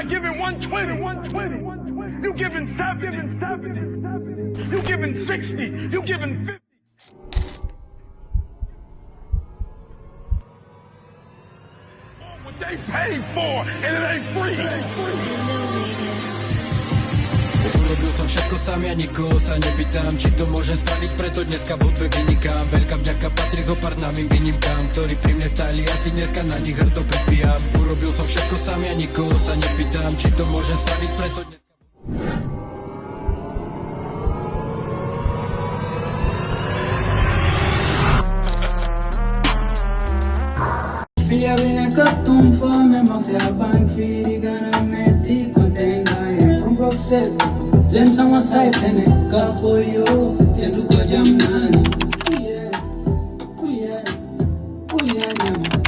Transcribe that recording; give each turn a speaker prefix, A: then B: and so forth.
A: not giving 120. You giving 70. You giving 60. You giving 50. What they paid for, and it ain't free.
B: Urobil som všetko sám, ja nikoho sa nepýtam, či to môžem spraviť, preto dneska v hudbe vynikám. Veľká vďaka patrí zo pár známym výnimkám, ktorí pri mne stáli, asi dneska na nich hrdo prepíjam. Urobil som všetko sám, ja nikoho sa nepýtam, či to môžem spraviť, preto dneska...
C: Piglia bene cotton for me, ma te la bank fidi gana metti contenga from Bruxelles. Senza una saitene capo io che tu con jamnani. Oh yeah, oh yeah, oh yeah,